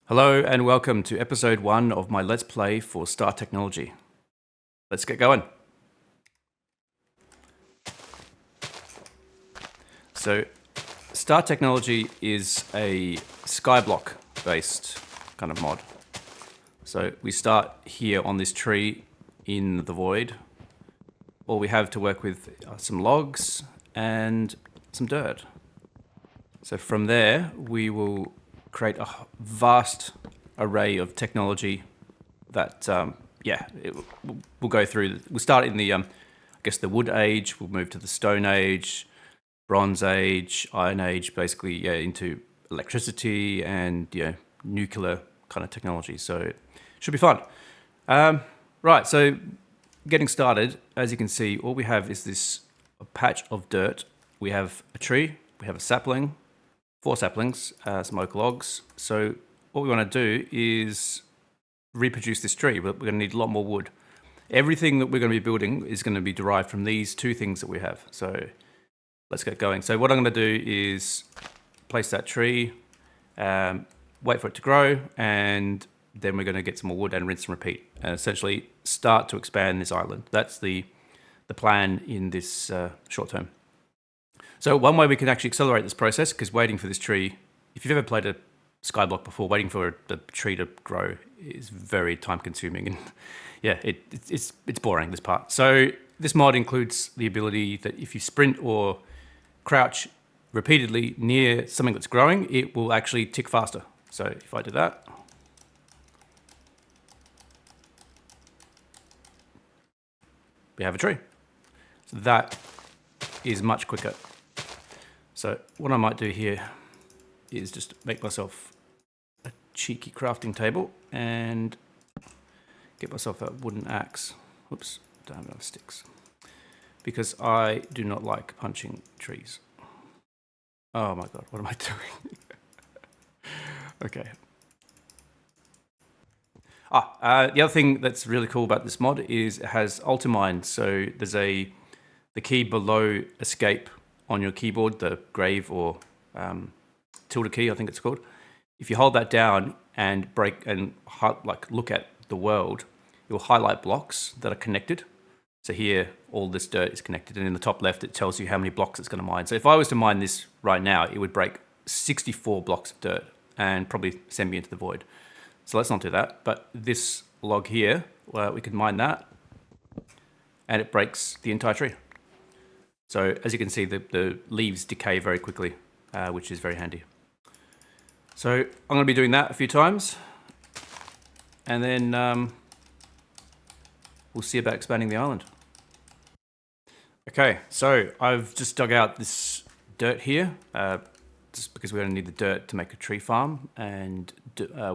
Hello and welcome to episode 1 of my Let's Play for Star Technology. Let's get going. So, Star Technology is a skyblock based kind of mod. So we start here on this tree in the void. All we have to work with are some logs and some dirt. So from there, we will create a vast array of technology that, we'll go through. We'll start in the, the Wood Age. We'll move to the Stone Age, Bronze Age, Iron Age, basically, into electricity and, nuclear kind of technology. So it should be fun. Right, so getting started, as you can see, all we have is this patch of dirt. We have a tree, we have a sapling, 4 saplings, some oak logs. So what we want to do is reproduce this tree, but we're going to need a lot more wood. Everything that we're going to be building is going to be derived from these 2 things that we have. So let's get going. So what I'm going to do is place that tree, wait for it to grow, and then we're going to get some more wood and rinse and repeat, and essentially start to expand this island. That's the plan in this short term. So one way we can actually accelerate this process, because waiting for this tree, if you've ever played a skyblock before, waiting for the tree to grow is very time consuming, and it's boring, this part. So this mod includes the ability that if you sprint or crouch repeatedly near something that's growing, it will actually tick faster. So if I do that, we have a tree. So that is much quicker. So what I might do here is just make myself a cheeky crafting table and get myself a wooden axe. Oops, don't have enough sticks. Because I do not like punching trees. Oh my god, what am I doing? Okay. The other thing that's really cool about this mod is it has ultimine. So there's the key below escape on your keyboard, the grave or tilde key, I think it's called. If you hold that down and look at the world, it will highlight blocks that are connected. So here, all this dirt is connected, and in the top left, it tells you how many blocks it's going to mine. So if I was to mine this right now, it would break 64 blocks of dirt and probably send me into the void. So let's not do that. But this log here, we can mine that, and it breaks the entire tree. So as you can see, the leaves decay very quickly, which is very handy. So I'm going to be doing that a few times, and then we'll see about expanding the island. Okay, so I've just dug out this dirt here, just because we're going to need the dirt to make a tree farm, and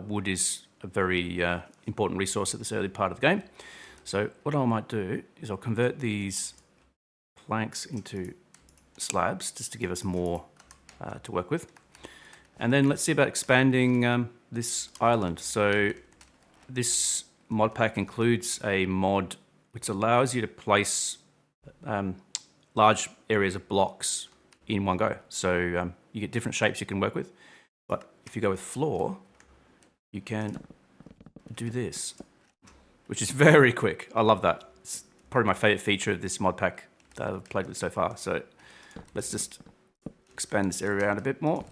wood is a very important resource at this early part of the game. So what I might do is I'll convert these planks into slabs just to give us more to work with. And then let's see about expanding this island. So this mod pack includes a mod which allows you to place large areas of blocks in one go. So you get different shapes you can work with. But if you go with floor, you can do this, which is very quick. I love that. It's probably my favorite feature of this mod pack that I've played with so far. So let's just expand this area out a bit more,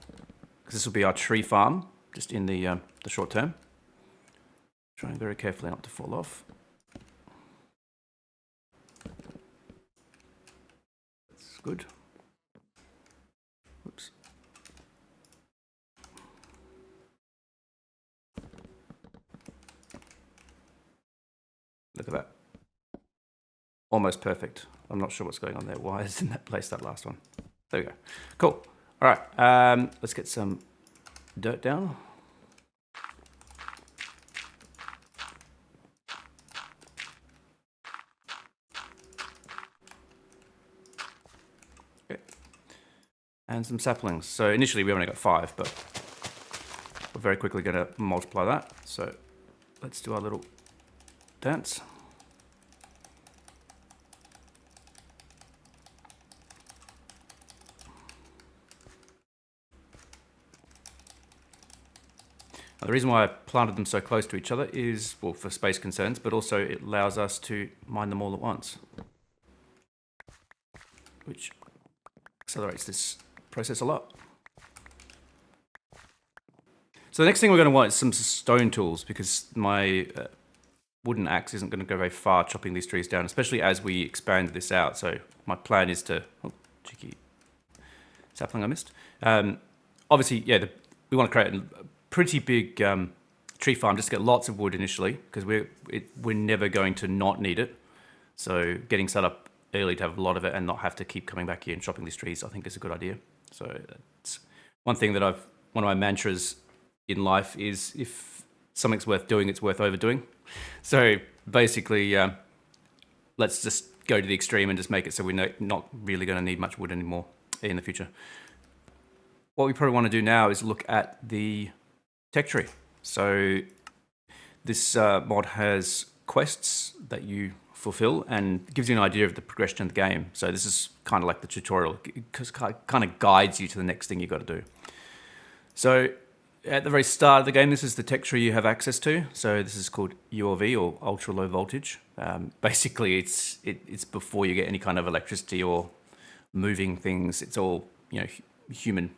because this will be our tree farm just in the short term. Trying very carefully not to fall off. That's good. Oops. Look at that. Almost perfect. I'm not sure what's going on there. Why isn't that place that last one? There we go. Cool. All right. Let's get some dirt down. Okay. And some saplings. So initially we only got 5, but we're very quickly going to multiply that. So let's do our little dance. Now, the reason why I planted them so close to each other is, well, for space concerns, but also it allows us to mine them all at once, which accelerates this process a lot. So the next thing we're going to want is some stone tools, because my wooden axe isn't going to go very far chopping these trees down, especially as we expand this out. So my plan is to... Oh, cheeky sapling I missed. Obviously, yeah, we want to create a pretty big tree farm just to get lots of wood initially, because we're never going to not need it. So getting set up early to have a lot of it and not have to keep coming back here and chopping these trees, I think is a good idea. So that's one thing that one of my mantras in life is, if something's worth doing, it's worth overdoing. So basically, let's just go to the extreme and just make it so we're not really going to need much wood anymore in the future. What we probably want to do now is look at the tech tree. So this mod has quests that you fulfill and gives you an idea of the progression of the game. So this is kind of like the tutorial, because it kind of guides you to the next thing you've got to do. So at the very start of the game, this is the tech tree you have access to. So this is called ULV, or ultra low voltage. Basically, it's before you get any kind of electricity or moving things. It's all, human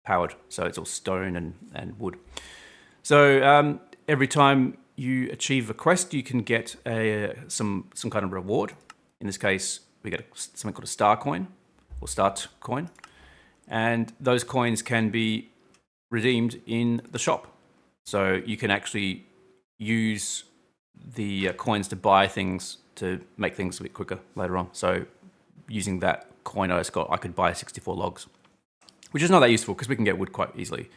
powered. So it's all stone and wood. So every time you achieve a quest, you can get some kind of reward. In this case, we get something called a star coin, or start coin, and those coins can be redeemed in the shop. So you can actually use the coins to buy things to make things a bit quicker later on. So using that coin I just got, I could buy 64 logs, which is not that useful because we can get wood quite easily.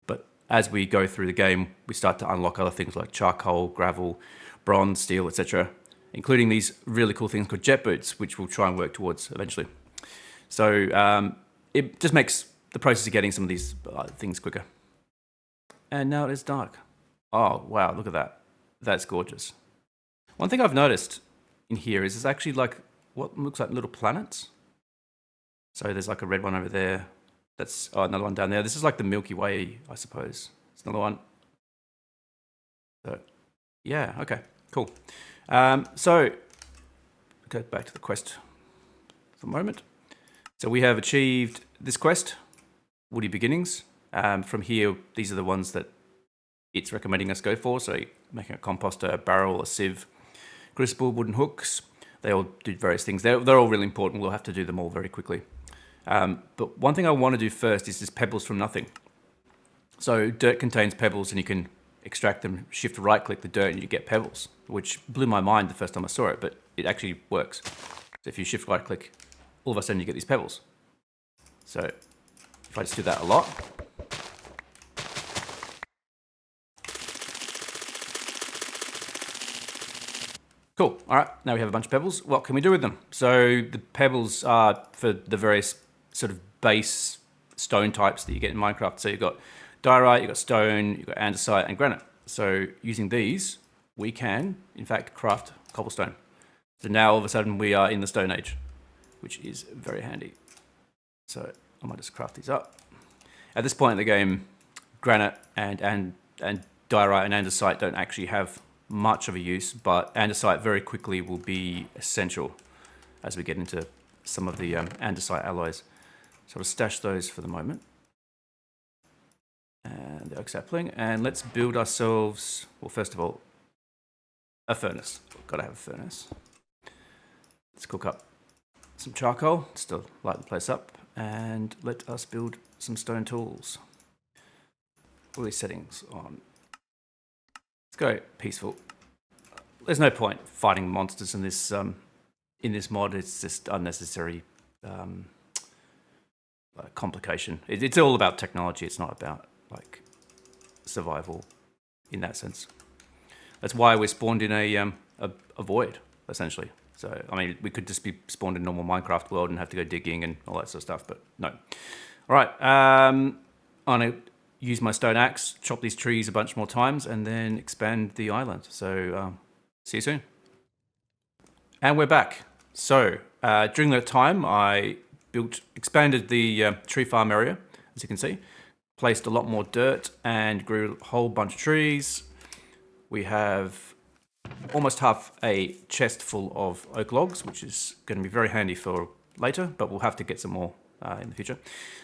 But as we go through the game, we start to unlock other things like charcoal, gravel, bronze, steel, etc., including these really cool things called jet boots, which we'll try and work towards eventually. So it just makes the process of getting some of these things quicker. And now it is dark. Oh, wow, look at that. That's gorgeous. One thing I've noticed in here is there's actually like what looks like little planets. So there's like a red one over there. That's another one down there. This is like the Milky Way, I suppose. It's another one. So, yeah, okay, cool. So, go back to the quest for a moment. So we have achieved this quest, Woody Beginnings. From here, these are the ones that it's recommending us go for. So making a composter, a barrel, a sieve, crucible, wooden hooks. They all do various things. They're all really important. We'll have to do them all very quickly. But one thing I want to do first is this pebbles from nothing. So dirt contains pebbles, and you can extract them, shift right-click the dirt, and you get pebbles, which blew my mind the first time I saw it, but it actually works. So if you shift right-click, all of a sudden you get these pebbles. So if I just do that a lot, cool. All right, now we have a bunch of pebbles. What can we do with them? So the pebbles are for the various sort of base stone types that you get in Minecraft. So you've got diorite, you've got stone, you've got andesite, and granite. So using these, we can, in fact, craft cobblestone. So now all of a sudden we are in the Stone Age, which is very handy. So I might just craft these up. At this point in the game, granite and diorite and andesite don't actually have much of a use, but andesite very quickly will be essential as we get into some of the andesite alloys. So I'll stash those for the moment. And the oak sapling. And let's build ourselves, well, first of all, a furnace. We've got to have a furnace. Let's cook up some charcoal just to light the place up, and let us build some stone tools. All these settings on. Let's go peaceful. There's no point fighting monsters in this mod. It's just unnecessary complication. It's all about technology. It's not about like survival in that sense. That's why we're spawned in a void, essentially. So, I mean, we could just be spawned in a normal Minecraft world and have to go digging and all that sort of stuff, but no. All right, I'm going to use my stone axe, chop these trees a bunch more times, and then expand the island. So, see you soon. And we're back. So, during that time, I expanded the tree farm area, as you can see. placed a lot more dirt and grew a whole bunch of trees. We have almost half a chest full of oak logs, which is going to be very handy for later, but we'll have to get some more in the future.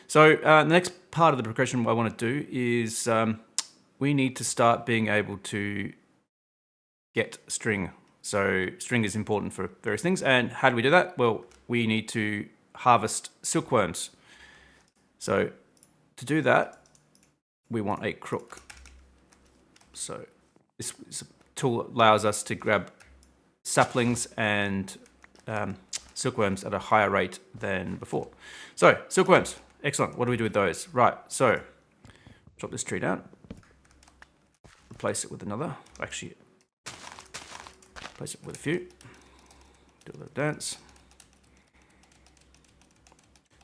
So the next part of the progression I want to do is we need to start being able to get string. So string is important for various things. And how do we do that? Well, we need to harvest silkworms. So to do that, we want a crook. So this tool allows us to grab saplings and silkworms at a higher rate than before. So silkworms, excellent. What do we do with those? Right, so chop this tree down, replace it with another. Actually, replace it with a few. Do a little dance.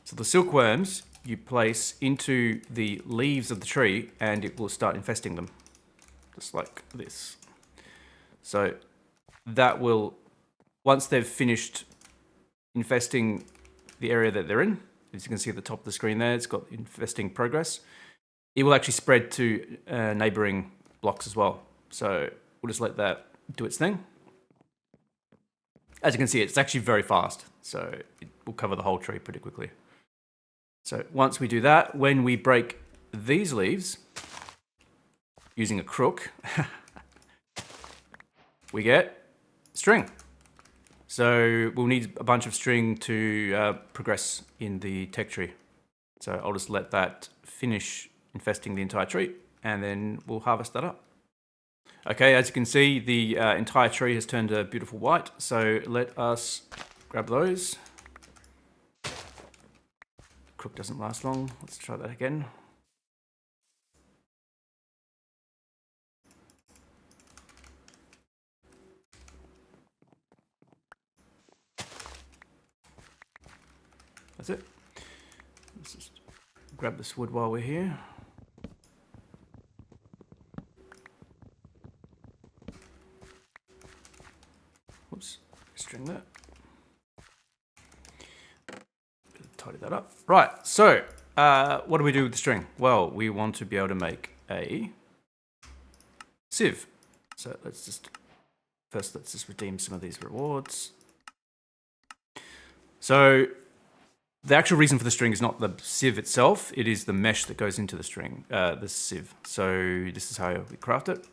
So the silkworms you place into the leaves of the tree and it will start infesting them, just like this. So that will, once they've finished infesting the area that they're in, as you can see at the top of the screen there, it's got infesting progress. It will actually spread to neighboring blocks as well. So we'll just let that do its thing. As you can see, it's actually very fast. So it will cover the whole tree pretty quickly. So once we do that, when we break these leaves using a crook, we get string. So we'll need a bunch of string to progress in the tech tree. So I'll just let that finish infesting the entire tree and then we'll harvest that up. Okay, as you can see, the entire tree has turned a beautiful white. So let us grab those. Crook doesn't last long. Let's try that again. That's it. Let's just grab this wood while we're here. Whoops, string that. Tidy that up. Right, so what do we do with the string? Well, we want to be able to make a sieve. So let's just redeem some of these rewards. So the actual reason for the string is not the sieve itself, it is the mesh that goes into the string, the sieve. So this is how we craft it.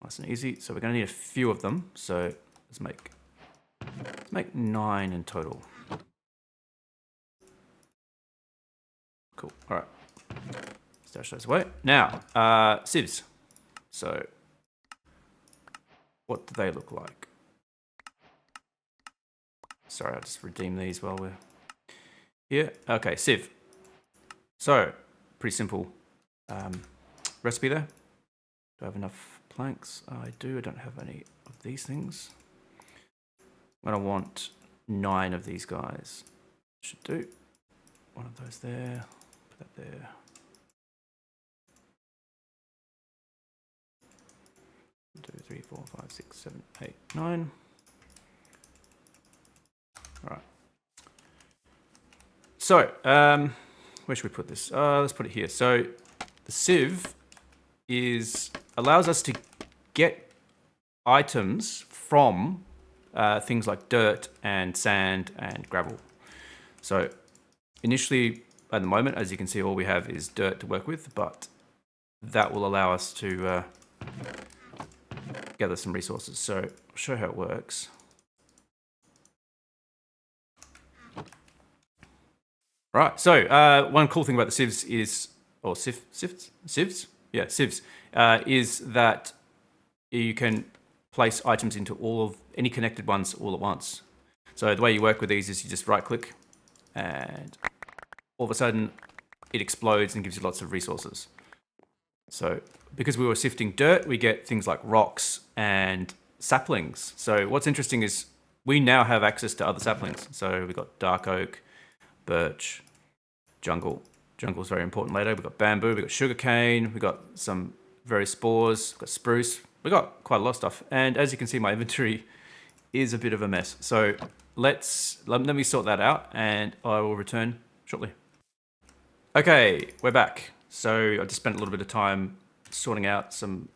Nice and easy. So we're going to need a few of them. So let's make 9 in total. Cool. All right. Stash those away. Now, sieves. So what do they look like? Sorry, I'll just redeem these while we're here. Okay, sieve. So pretty simple recipe there. Do I have enough planks? I do. I don't have any of these things. I'm going to want 9 of these guys. Should do. One of those there. Put that there. One, 2, 3, 4, 5, 6, 7, 8, 9. All right. So, where should we put this? Let's put it here. So, the sieve allows us to get items from things like dirt and sand and gravel. So, initially, at the moment, as you can see, all we have is dirt to work with, but that will allow us to gather some resources. So, I'll show how it works. Right, so one cool thing about the sieves is, or sieves? Yeah, sieves, is that you can place items into any connected ones all at once. So the way you work with these is you just right click and all of a sudden it explodes and gives you lots of resources. So because we were sifting dirt, we get things like rocks and saplings. So what's interesting is we now have access to other saplings. So we've got dark oak, birch, jungle. Jungle is very important later. We've got bamboo, we've got sugarcane, we've got some various spores, we've got spruce. We've got quite a lot of stuff. And as you can see, my inventory is a bit of a mess. So let me sort that out and I will return shortly. Okay, we're back. So I just spent a little bit of time sorting out some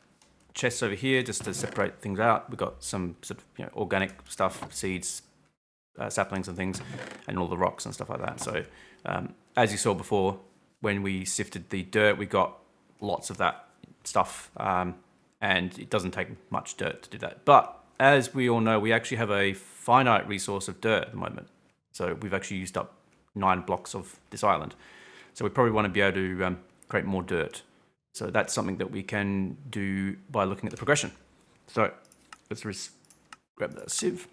chests over here just to separate things out. We've got some sort of organic stuff, seeds, saplings and things, and all the rocks and stuff like that. So as you saw before, when we sifted the dirt, we got lots of that stuff, and it doesn't take much dirt to do that. But as we all know, we actually have a finite resource of dirt at the moment. So we've actually used up 9 blocks of this island. So we probably want to be able to create more dirt. So that's something that we can do by looking at the progression. So let's grab that sieve.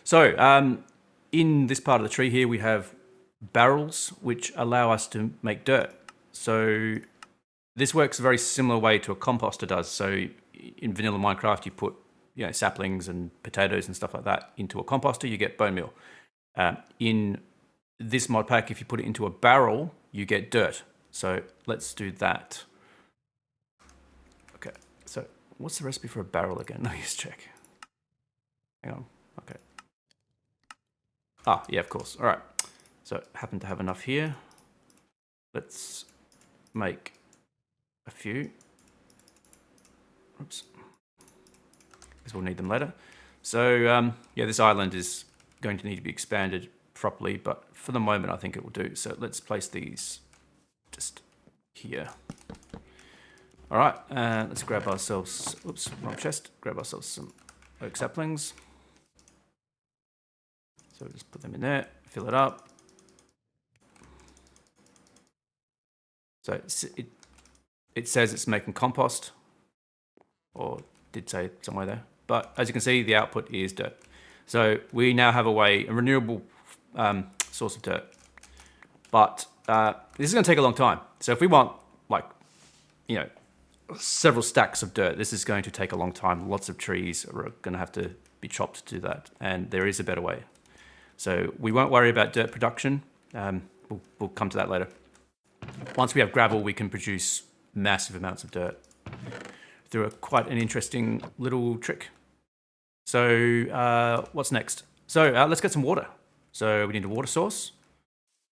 So in this part of the tree here, we have barrels which allow us to make dirt. So this works a very similar way to a composter does. So in vanilla Minecraft, you put saplings and potatoes and stuff like that into a composter, you get bone meal. In this mod pack, if you put it into a barrel, you get dirt. So let's do that. Okay, so what's the recipe for a barrel again? Let me just check. Hang on, okay. Ah, yeah, of course, all right. So happen to have enough here. Let's make a few. Oops. Because we'll need them later. So yeah, this island is going to need to be expanded properly, but for the moment I think it will do. So let's place these just here. All right, let's grab ourselves, oops, wrong chest, grab ourselves some oak saplings. So we'll just put them in there, fill it up. So it says it's making compost, or did say somewhere there. But as you can see, the output is dirt. So we now have a renewable source of dirt. But this is going to take a long time. So if we want, like, several stacks of dirt, this is going to take a long time. Lots of trees are going to have to be chopped to do that. And there is a better way. So we won't worry about dirt production. We'll come to that later. Once we have gravel, we can produce massive amounts of dirt through quite an interesting little trick. So what's next? So let's get some water. So we need a water source.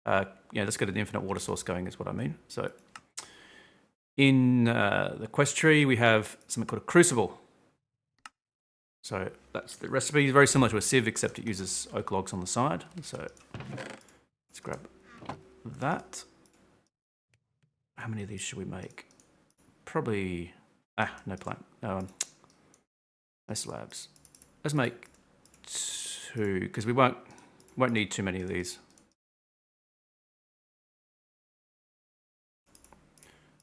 Let's get an infinite water source going is what I mean. So in the quest tree, we have something called a crucible. So that's the recipe. It's very similar to a sieve, except it uses oak logs on the side. So let's grab that. How many of these should we make? Probably, no plant, no slabs. Let's make 2, because we won't need too many of these.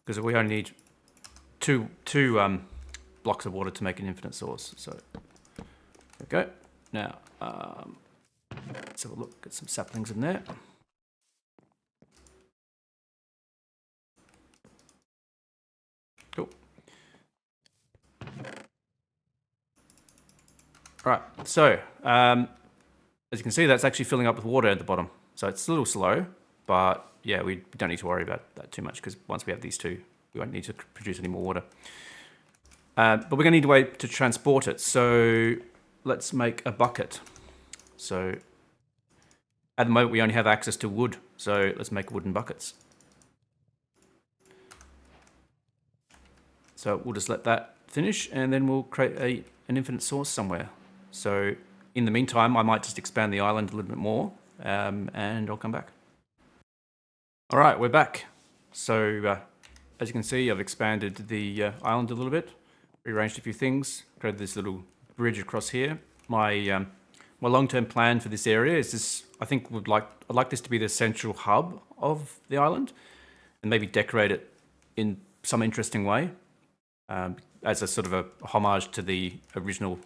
Because we only need two blocks of water to make an infinite source. So there we go. Now let's have a look. Get some saplings in there. Cool. All right. So as you can see, that's actually filling up with water at the bottom. So it's a little slow, but yeah, we don't need to worry about that too much because once we have these two, we won't need to produce any more water. But we're going to need a way to transport it. So let's make a bucket. So at the moment, we only have access to wood. So let's make wooden buckets. So we'll just let that finish and then we'll create an infinite source somewhere. So in the meantime, I might just expand the island a little bit more and I'll come back. All right, we're back. So as you can see, I've expanded the island a little bit, rearranged a few things, created this little bridge across here. My long-term plan for this area is this. I think I'd like this to be the central hub of the island, and maybe decorate it in some interesting way, as a sort of a homage to the original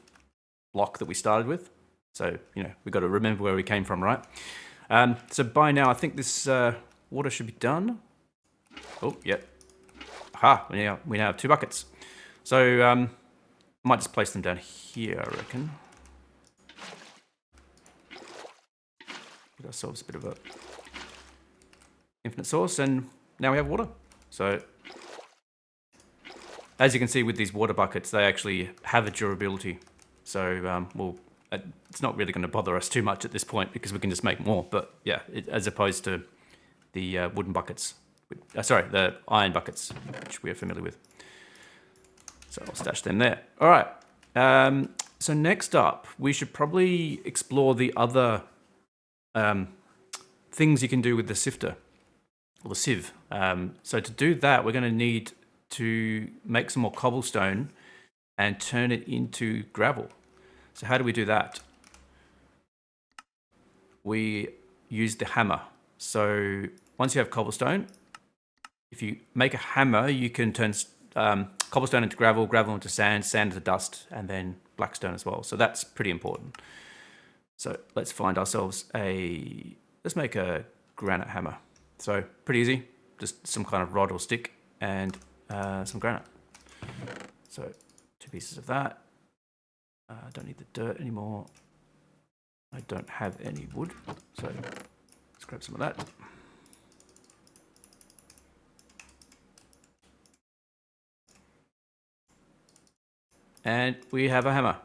block that we started with. So we've got to remember where we came from, right? So by now, I think this water should be done. Oh, yeah. Aha, we now have 2 buckets. So I might just place them down here, I reckon. Get ourselves a bit of a infinite source, and now we have water. So as you can see with these water buckets, they actually have a durability. So it's not really going to bother us too much at this point because we can just make more. But yeah, as opposed to the wooden buckets, Sorry, the iron buckets, which we are familiar with. So I'll stash them there. All right. So next up, we should probably explore the other things you can do with the sifter, or the sieve. So to do that, we're going to need to make some more cobblestone and turn it into gravel. So how do we do that? We use the hammer. So once you have cobblestone, if you make a hammer, you can turn cobblestone into gravel, gravel into sand, sand into dust, and then blackstone as well. So that's pretty important. So let's find ourselves let's make a granite hammer. So pretty easy, just some kind of rod or stick and some granite. So 2 pieces of that. I don't need the dirt anymore. I don't have any wood, so let's grab some of that. And we have a hammer.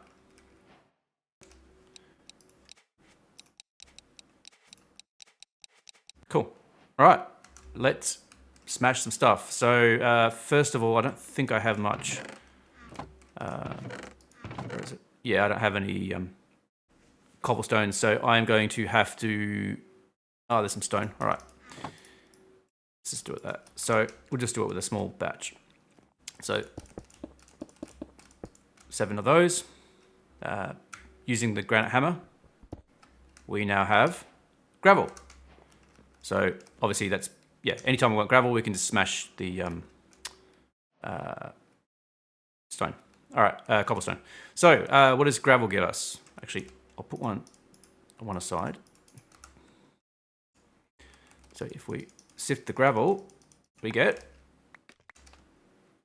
Cool. All right, let's smash some stuff. So first of all, I don't think I have much. Where is it? Yeah, I don't have any cobblestone, so I'm going to have to... Oh, there's some stone. All right. Let's just do it that. So we'll just do it with a small batch. So 7 of those. Using the granite hammer, we now have gravel. So obviously that's, yeah, anytime we want gravel, we can just smash the stone. All right, cobblestone. So what does gravel give us? Actually, I'll put one aside. So if we sift the gravel, we get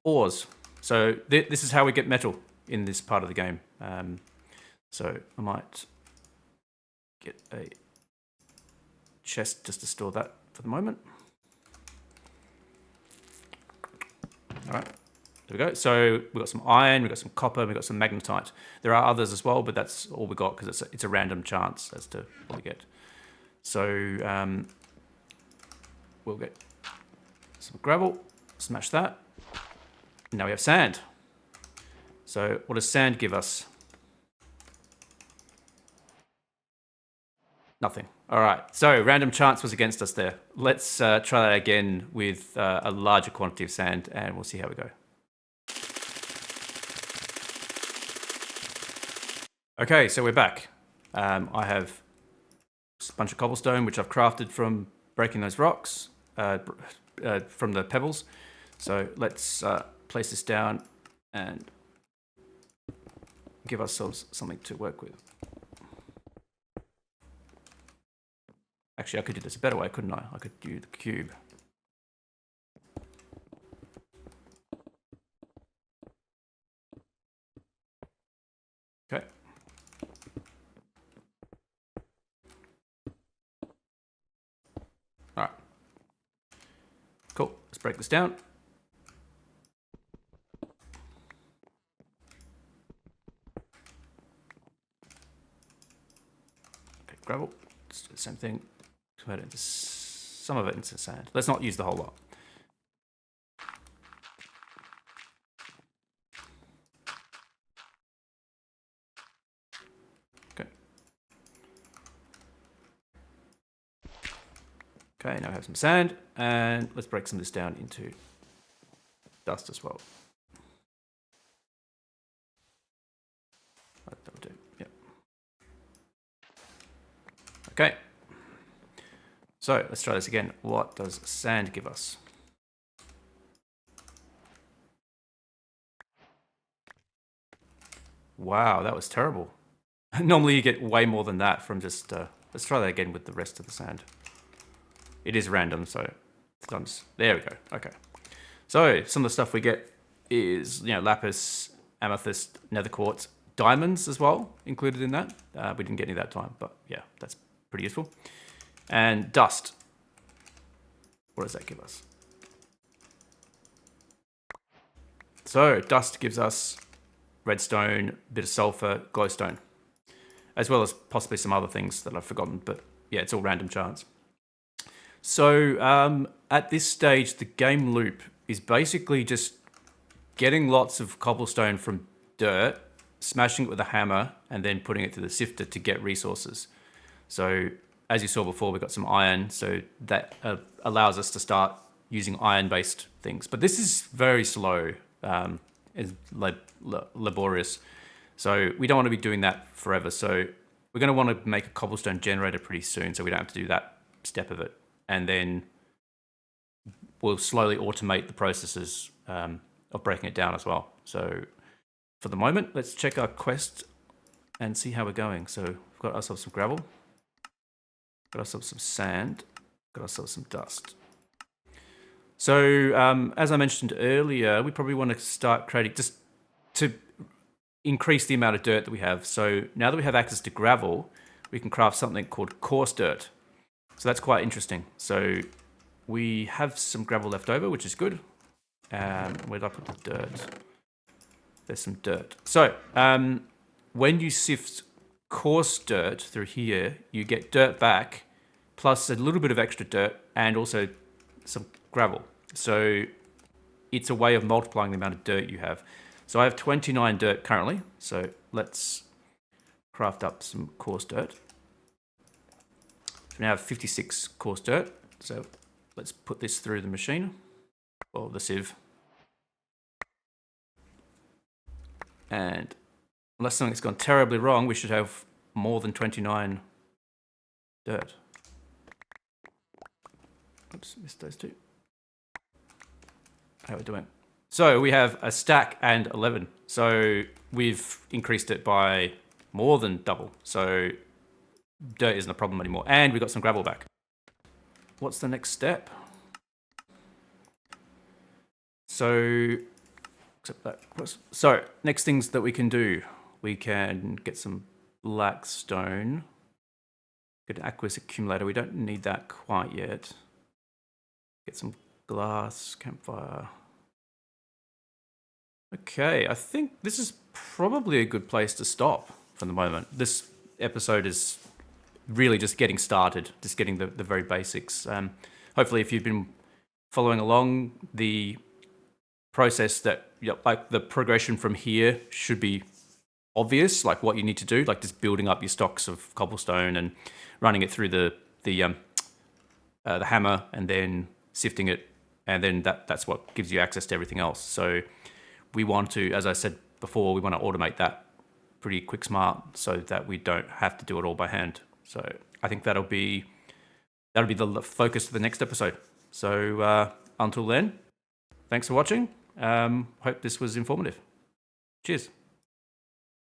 ores. So this is how we get metal in this part of the game. So I might get a chest just to store that for the moment. All right, there we go. So we've got some iron, we've got some copper, we've got some magnetite. There are others as well, but that's all we got because it's a random chance as to what we get. So we'll get some gravel, smash that. Now we have sand. So what does sand give us? Nothing. All right, so random chance was against us there. Let's try that again with a larger quantity of sand and we'll see how we go. Okay, so we're back. I have a bunch of cobblestone, which I've crafted from breaking those rocks, from the pebbles. So let's place this down and give ourselves something to work with. Actually, I could do this a better way, couldn't I? I could do the cube. Okay. All right. Cool. Let's break this down. Okay, gravel. Let's do the same thing. Convert it into some of it into sand. Let's not use the whole lot. Okay. Okay, now I have some sand, and let's break some of this down into dust as well. That'll do. Yep. Okay. So let's try this again. What does sand give us? Wow, that was terrible. Normally you get way more than that from just... let's try that again with the rest of the sand. It is random, so sometimes... There we go. Okay. So some of the stuff we get is, lapis, amethyst, nether quartz, diamonds as well included in that. We didn't get any that time, but yeah, that's pretty useful. And dust. What does that give us? So dust gives us redstone, bit of sulfur, glowstone, as well as possibly some other things that I've forgotten, but yeah, it's all random chance. So at this stage, the game loop is basically just getting lots of cobblestone from dirt, smashing it with a hammer, and then putting it through the sifter to get resources. So as you saw before, we got some iron, so that allows us to start using iron-based things. But this is very slow, it's laborious. So we don't want to be doing that forever. So we're going to want to make a cobblestone generator pretty soon, so we don't have to do that step of it. And then we'll slowly automate the processes of breaking it down as well. So for the moment, let's check our quest and see how we're going. So we've got ourselves some gravel, got ourselves some sand, got ourselves some dust. So as I mentioned earlier, we probably want to start creating, just to increase the amount of dirt that we have. So now that we have access to gravel, we can craft something called coarse dirt. So that's quite interesting. So we have some gravel left over, which is good. Where did I put the dirt? There's some dirt. So when you sift coarse dirt through here, you get dirt back, plus a little bit of extra dirt, and also some gravel. So it's a way of multiplying the amount of dirt you have. So I have 29 dirt currently. So let's craft up some coarse dirt. So we now have 56 coarse dirt. So let's put this through the machine, or the sieve. And unless something's gone terribly wrong, we should have more than 29 dirt. Oops, missed those two. How are we doing? So we have a stack and 11. So we've increased it by more than double. So dirt isn't a problem anymore. And we got some gravel back. What's the next step? So next things that we can do, we can get some black stone, get an aqueous accumulator. We don't need that quite yet. Get some glass, campfire. Okay, I think this is probably a good place to stop for the moment. This episode is really just getting started, just getting the very basics. Hopefully, if you've been following along, the process that, like the progression from here should be obvious, like what you need to do, like just building up your stocks of cobblestone and running it through the hammer and then sifting it, and then that's what gives you access to everything else. So we want to, as I said before, we want to automate that pretty quick smart so that we don't have to do it all by hand. So I think that'll be the focus of the next episode. So until then, thanks for watching. Hope this was informative. Cheers.